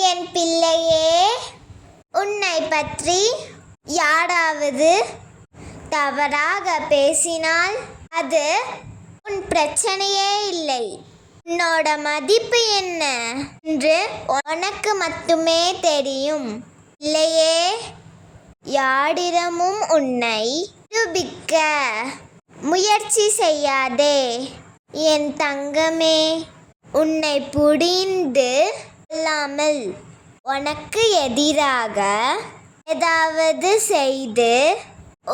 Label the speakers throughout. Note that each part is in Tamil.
Speaker 1: என் பிள்ளையே, உன்னை பற்றி யாராவது தவறாக பேசினால் அது உன் பிரச்சனையே இல்லை. உன்னோட மதிப்பு என்ன என்று உனக்கு மட்டுமே தெரியும். இல்லையே, யாரிடமும் உன்னை நிரூபிக்க முயற்சி செய்யாதே. என் தங்கமே, உன்னை புரிந்து கொள்ளாமல் உனக்கு எதிராக ஏதாவது செய்து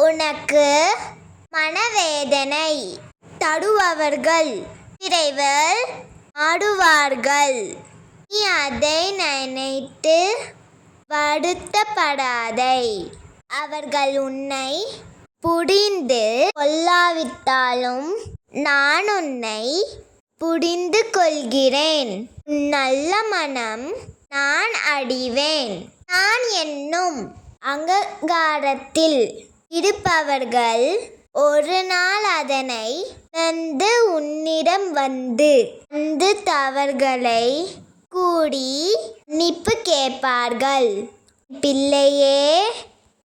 Speaker 1: உனக்கு மனவேதனை தருபவர்கள் விரைவில் ஆடுவார்கள். நீ அதை நினைத்து வருத்தப்படாதே. அவர்கள் உன்னை புரிந்து கொள்ளாவிட்டாலும் நான் உன்னை புரிந்து கொள்கிறேன். உன் நல்ல மனம் நான் அறிவேன். நான் என்னும் அகங்காரத்தில் இருப்பவர்கள் ஒரு நாள் அதனை உணர்ந்து உன்னிடம் வந்து தவறுகளை கூடி மன்னிப்பு கேட்பார்கள். பிள்ளையே,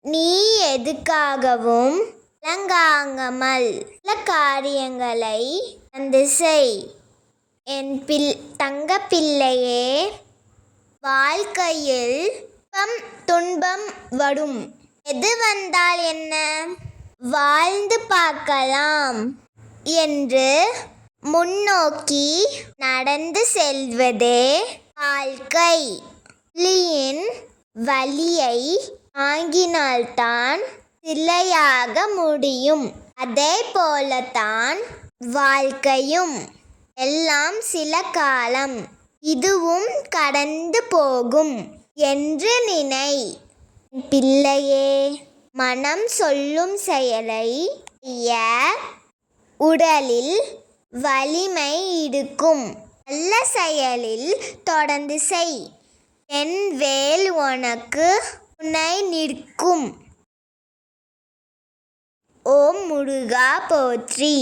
Speaker 1: நீ எதுக்காகவும் கலங்காமல் நல்ல காரியங்களை செய். என் தங்க பிள்ளையே, வாழ்க்கையில் துன்பம் வரும். எது வந்தால் என்ன, வாழ்ந்து பார்க்கலாம் என்று முன்னோக்கி நடந்து செல்வதே வாழ்க்கை. புலியின் வலியை தாங்கினால்தான் சிலையாக முடியும். அதே போலத்தான் வாழ்க்கையும். எல்லாம் சில காலம், இதுவும் கடந்து போகும் என்று நினை. பிள்ளையே, மனம் சொல்லும் செயலை செய்ய உடலில் வலிமை இருக்கும். நல்ல செயலில் தொடர்ந்து செய். என் வேல் உனக்கு துணை நிற்கும். ஓம் முருகா போற்றி.